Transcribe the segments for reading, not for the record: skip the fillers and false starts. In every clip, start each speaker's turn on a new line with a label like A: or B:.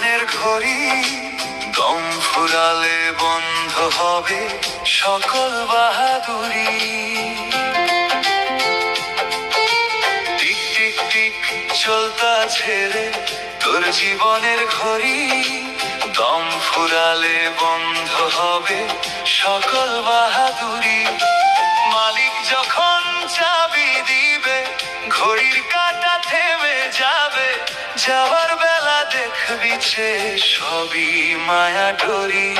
A: জীবনের ঘড়ি, দম ফুরালে বন্ধ হবে সকল বাহাদুরি। টিক টিক টিক চলতা ছেড়ে তোর জীবনের ঘড়ি, দম ফুরালে বন্ধ হবে সকল বাহাদুরি। মালিক যখন চাবি দিবে, ঘড়ির কাঁটা থেমে যাবে, যাবার বেলা দেখবি যে সবই মায়া ডোরি।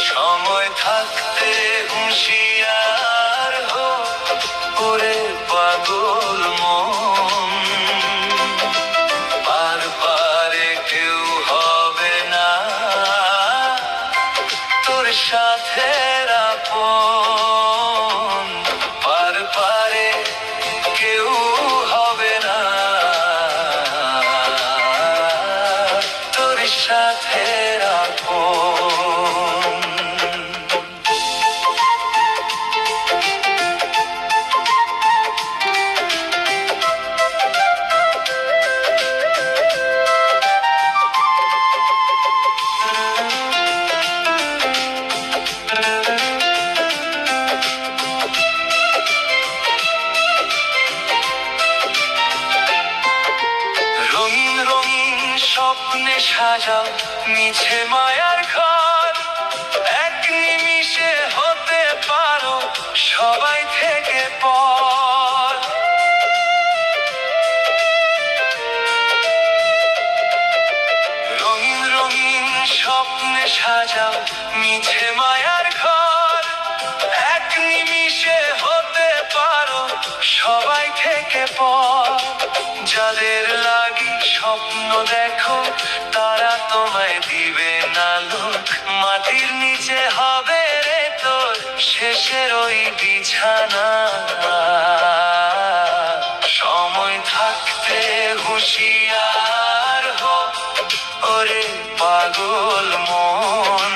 A: সময় থাকতে হুঁশিয়ার হো ওরে পাগল মন, পার পারে কেউ হবে না তোর সাথে আপন, পার পারে কেউ হবে না তোর সাথে আপন। রঙিন রঙিন স্বপ্নে সাজাও মিছে মায়ার ঘর, এক নিমিষে হতে পারো সবাই থেকে পর। রঙিন রঙিন স্বপ্নে সাজাও মিছে মায়ার ঘর, এক নিমিষে হতে পারো সবাই থেকে পর। যাদের লাগি স্বপ্ন দেখো তারা তোমায় দিবে না লোক, মাটির নিচে হবে রে তোর শেষের ওই বিছানা। সময় থাকতে হুঁশিয়ার হো ওরে পাগল মন,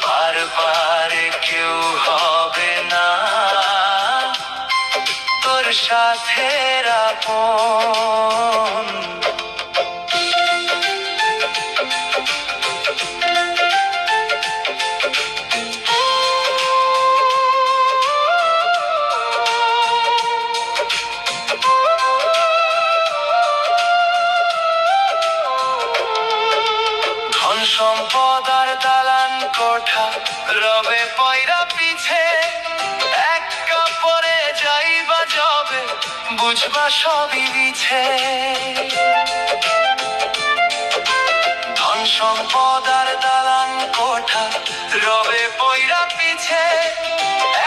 A: পার পারে কেউ হবে না তোর সাথে আপন। ধন সম্পদ আর দালান কোঠা রবে পয়রা পিছে, এক কাপড়ে যাইবা যাবে বুঝবা সবই মিছে। ধন সম্পদ আর দালান কোঠা রবে পয়রা পিছে,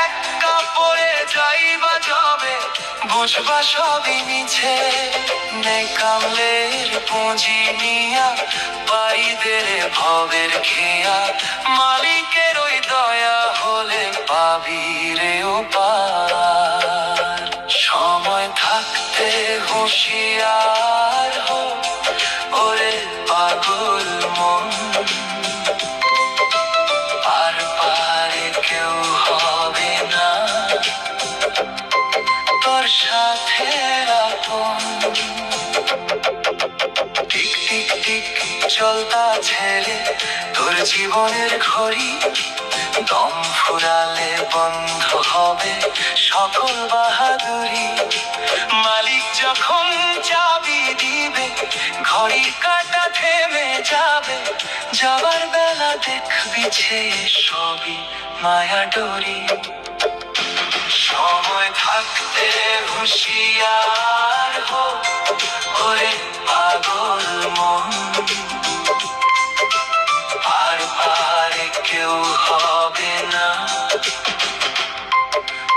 A: এক কাপড়ে যাইবা যাবে বুঝবা সবই মিছে। নেই কামলের পুঁজি নিয়া পাইদের ভবের খেয়া, মালিকের ওই দয়া হলে পাবি রে উপার। সময় থাকতে হুঁশিয়ার হো ওরে পাগল মন, পার পারে কেউ হবে না তোর সাথে আপন। টিক টিক টিক চলতা ছেড়ে তোর জীবনের ঘড়ি, দম ফুরালে বন্ধ হবে সকল বাহাদুরি। মালিক যখন চাবি দিবে, ঘড়ির কাঁটা থেমে যাবে, যাবার বেলা দেখবি যে সবই মায়া ডোরি। সময় থাকতে হুঁশিয়ার হো ওরে পাগল মন, পার পারে কেউ হবে না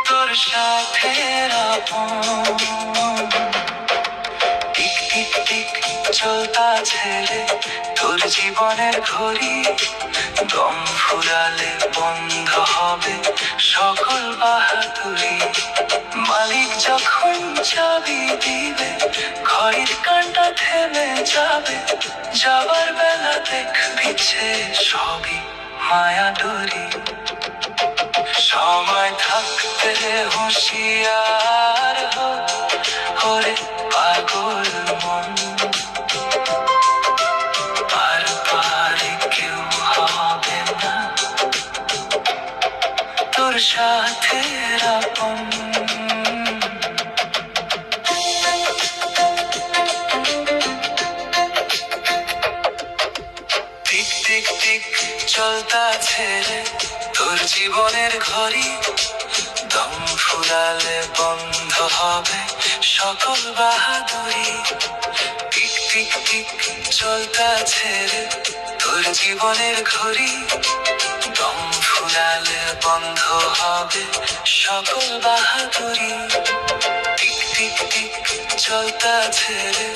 A: তোর সাথে আপন। টিক টিক টিক চলতা ছেড়ে তোর জীবনের ঘড়ি, দম ফুরালে বন্ধ হবে সকল বাহাদুরি। মালিক যখন চাবি দিবে, ঘড়ির কাঁটা থেমে যাবে, যাবার বেলা দেখবি যে সবই মায়া ডোরি। সময় থাকতে হুঁশিয়ার হো ওরে পাগল মন। চলতা ছেড়ে তোর জীবনের ঘড়ি, দম ফুরালে বন্ধ হবে সকল বাহাদুরি। টিক টিক টিক চলতা ছেড়ে তোর জীবনের ঘড়ি, দম ফুরালে বন্ধ হবে সকল বাহাদুরি। টিক টিক টিক চলতা ছেড়ে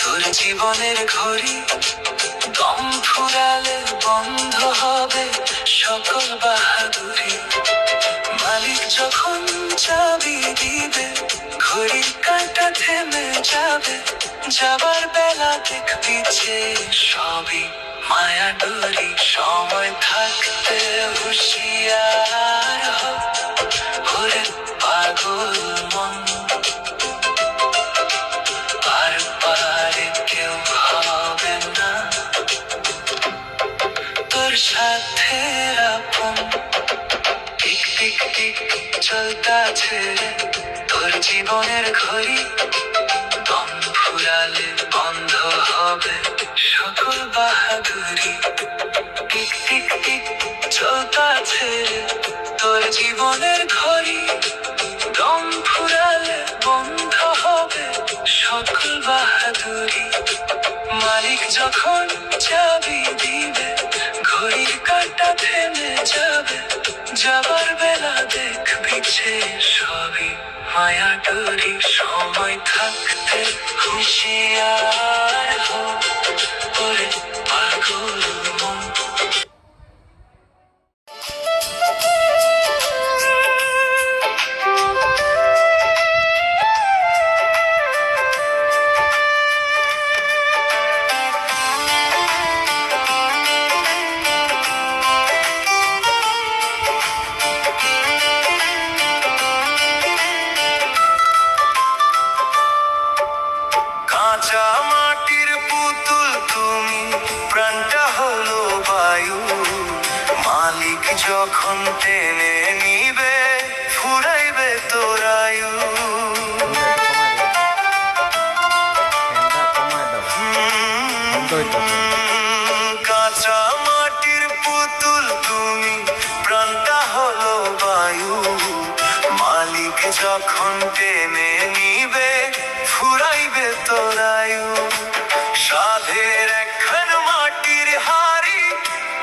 A: তোর জীবনের ঘড়ি, দম ফুরালে বন্ধ হবে সকল বাহাদুরি। মালিক যখন চাবি দিবে ঘড়ির কাঁটা থেমে যাবে, যাবার বেলা দেখবি যে সবই মায়া ডোরি। সময় থাকতে হুঁশিয়ার হো, ওরে পাগল মন, আর পারে কেউ হবে না তোর সাথে আপন। টিক টিক টিক চলতা ছেড়ে তোর জীবনের ঘড়ি, দম ফুরালে বন্ধ হবে সকল বাহাদুরি। টিক টিক টিক চলতা ছেড়ে তোর জীবনের ঘড়ি, দম ফুরালে বন্ধ হবে সকল বাহাদুরি। মালিক যখন চাবি দিবে ঘড়ির কাঁটা থেমে যাবে, যাবার বেলা দেখবি যে সবই মায়া ডোরি। সময় থাকতে হুঁশিয়ার হো, ওরে পাগল মন। কাঁচা মাটির পুতুল তুমি, প্রাণটা হলো বায়ু। মালিক যখন টেনে নিবে ফুরাইবে তোর আয়ু। কাঁচা মাটির পুতুল তুমি, প্রাণটা হলো বায়ু। মালিক যখন টেনে নিবে ফুরাইবে তোর আয়ু। সাধের একখান মাটির হাড়ি,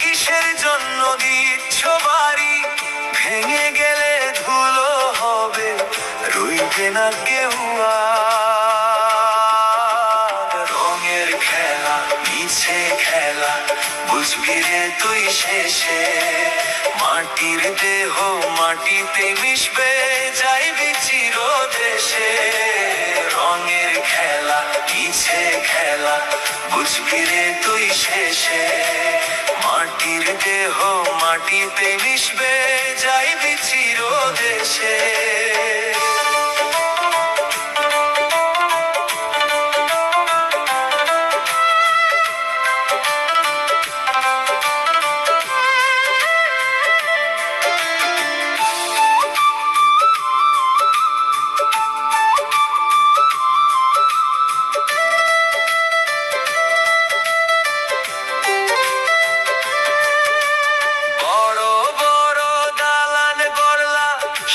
A: কিসের জন্য দিচ্ছ বাড়ি? ভেঙে গেলে ধুলো হবে, রইবে না কেউ আর। রঙের খেলা মিছে খেলা বুঝবি রে তুই শেষে, মাটির দেহ মাটিতে মিশবে যাইবি চিরদেশে। রঙের খেলা মিছে খেলা বুঝবি রে তুই শেষে, মাটির দেহ মাটিতে মিশবে যাইবি চিরদেশে।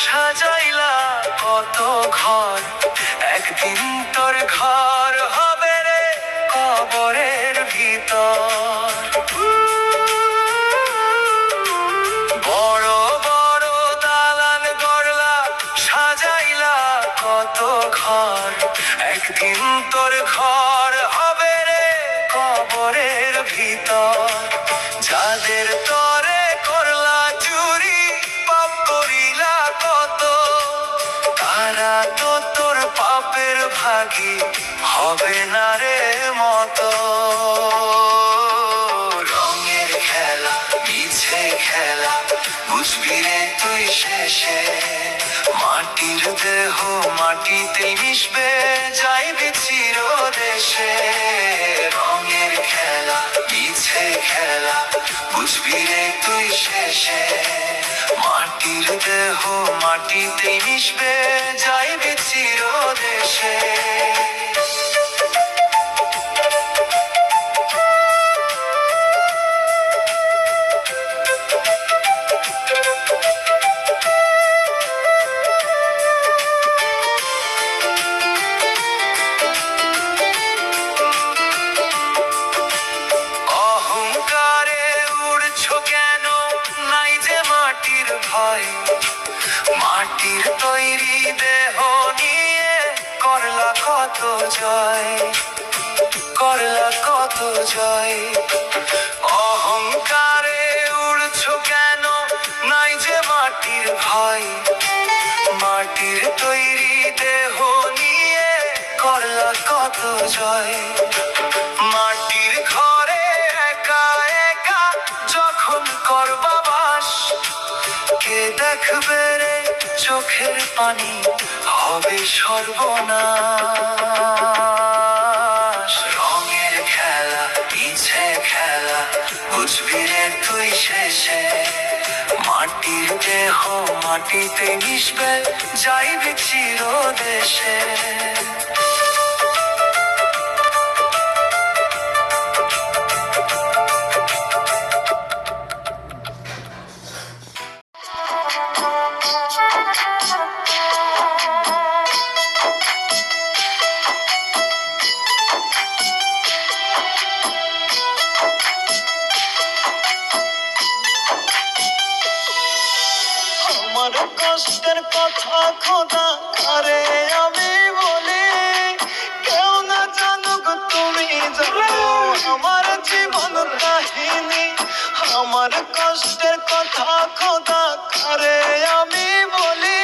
A: সাজাইলা কত ঘর, একদিন তোর ঘর হবে রে কবরের ভিতর। বড় বড় দালান গড়লা সাজাইলা কত ঘর, একদিন তোর ঘর হবে রে কবরের ভিতর। যাদের তরে করলা চুরি পাপ করিলা কত, তারা তো তোর পাপের ভাগী হবে না রে মতো। রঙের খেলা মিছে খেলা বুঝবি রে তুই শেষে, মাটির দেহ মাটিতে মিশবে যাইবি চিরদেশে। রঙের খেলা মিছে খেলা বুঝবি রে তুই শেষে, মাটির দেহ মাটিতে মিশবে যাইবি চিরদেশে। কত জয়, করলা কত জয়। অহংকারে উড়ছো কেন, নাই যে মাটির ভয়। মাটির তৈরি দেহ নিয়ে করলা কত জয়। মাটির ঘরে একা একা যখন করবা বাস, কে দেখবে রে চোখের পানি হবে সর্বনাশ। রঙের খেলা পিছে খেলা বুঝবি রে তুই শেষে, মাটির দেহ মাটিতে মিশবে যাইবে চিরদেশে।
B: আমার কষ্টের কথা খোদা আরে আমি বলি, কেউ না জানুক তুমি জানো আমার জীবন কাহিনী। আমার কষ্টের কথা খোদা আরে আমি বলি,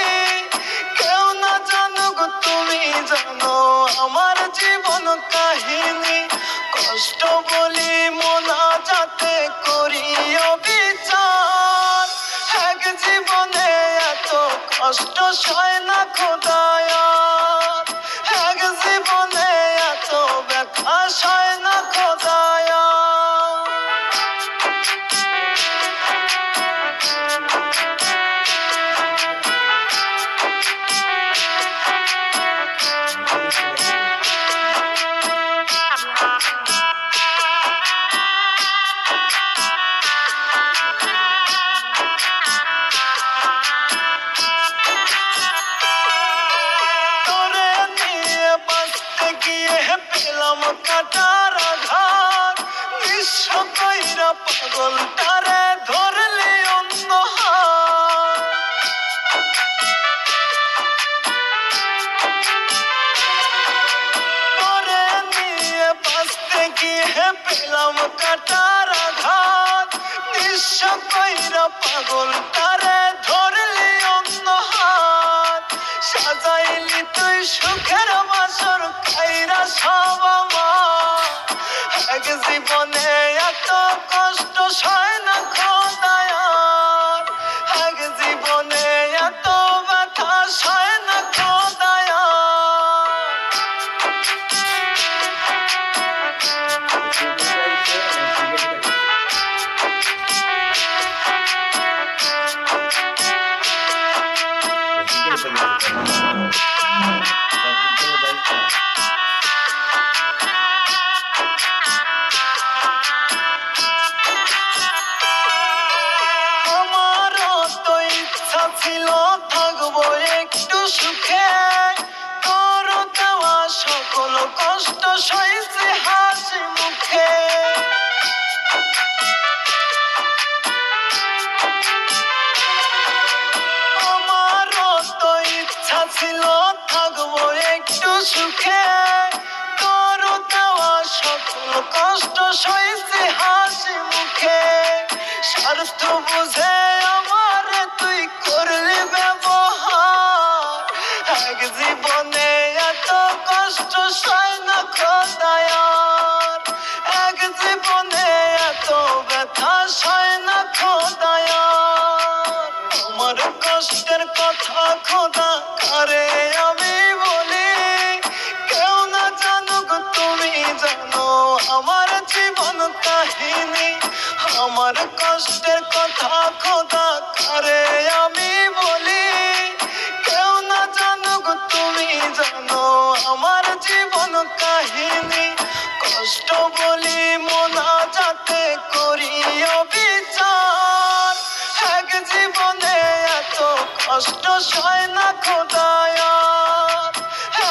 B: কেউ না জানুক তুমি জানো আমার জীবন কাহিনী। কষ্ট বলি মোনা যাতে করি অবিচার, এক জীবনে এত কষ্ট সয় না খোদায়ার, এক জীবনে এত ব্যথা সয় না খোদায়ার। তোরে নিয়ে বাঁচতে গিয়ে পেলাম কাটার আঘাত, নিঃস্ব কইরা পাগলটারে ধরলি অন্য হাত। তোরে নিয়ে বাঁচতে গিয়ে পেলাম কাটার আঘাত, নিঃস্ব কইরা পাগলটারে ধরলি অন্য হাত। সাজাইলি তুই সুখের বাসর খাইরা সব আমার, এক জীবনে এত কষ্ট সয় না খোদায়ার, এক জীবনে এত ব্যথা সয় না খোদায়ার। আমারও তো ইচ্ছা ছিল থাকবো একটু সুখে, তোর দেওয়া সকল কষ্ট সইছে হাসি মুখে। আমারও তো ইচ্ছা ছিল থাকবো একটু সুখে, তোর দেওয়া সকল কষ্ট সইছে হাসি মুখে। স্বার্থ বুঝে আমার তুই করলি ব্যবহার, এক জীবনে এত কষ্ট সয় না খোদায়ার, এক জীবনে এত ব্যথা সয় না খোদায়ার। আমার কষ্টের কথা খোদা কারে আমি বলি, কেউ না জানুক তুমি জানো আমার জীবন কাহিনী। আমার কষ্টের কথা খোদা কারে আমি বলি, কেউ না জানুক তুমি জানো আমার জীবন কাহিনী। কষ্ট বলি মোনা যাতে করি অবিচার, এক জীবনে এত কষ্ট সয় না খোদায়ার,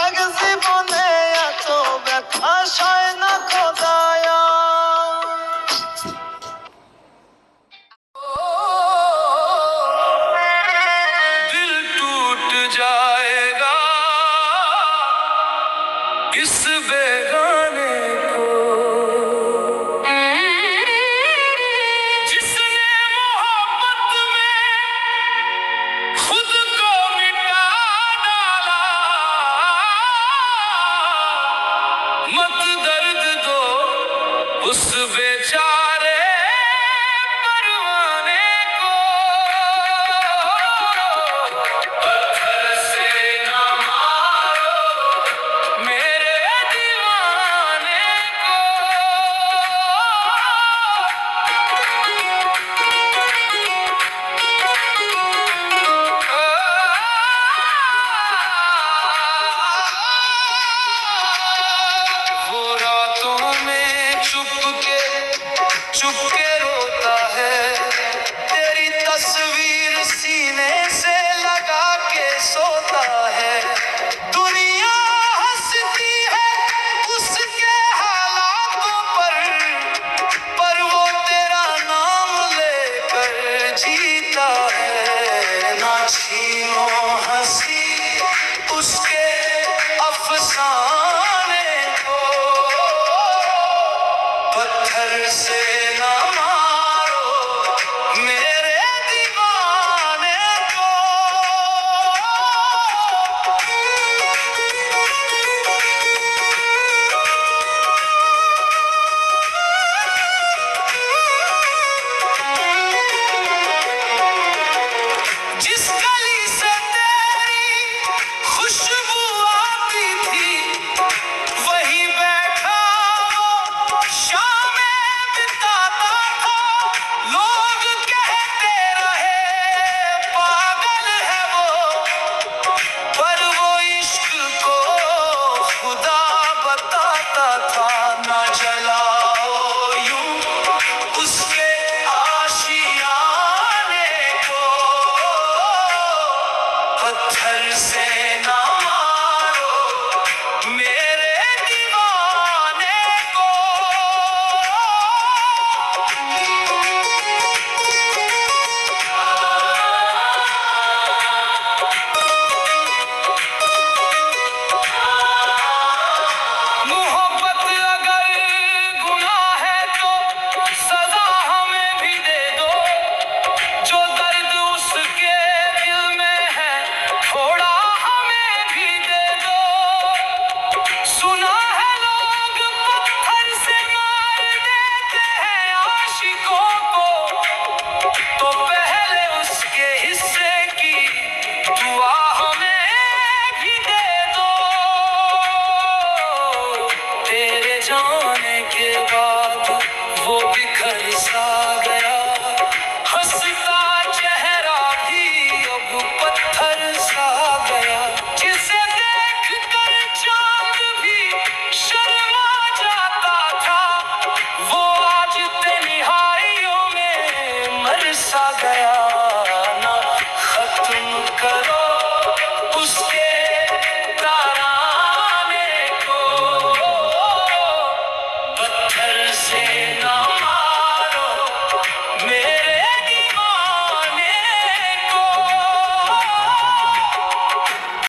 B: এক জীবনে এত ব্যথা সয় না খোদায়ার।
A: दिल टूट जाएगा
B: चुप के रोता है, तेरी तस्वीर सीने से लगा के सोता है। दुनिया हंसती है उसके हालातों पर वो तेरा नाम लेकर जीता है। ना छीनो हंसी उसके अफसाने को, पत्थर से ना मारो मेरे दीवाने को। जिस गली से तेरी खुशबू आती थी, वहीं बैठा वो शामें बिताता था। लोग कहते रहे पागल है वो, पर वो इश्क को खुदा बताता था। ना जलाओ यूं उसके आशियाने को, पत्थर से ना मारो मेरे दीवाने को। मोहब्बत अगर गुनाह है तो सजा हमें भी दे दो। जो दर्द उसके दिल में है थोड़ा हमें भी दे दो। सुना है लोग पत्थर से मार देते हैं आशिकों को, तो पहले उसके हिस्से की दुआ हमें भी दे दो। तेरे जाने के बाद वो बिखर सा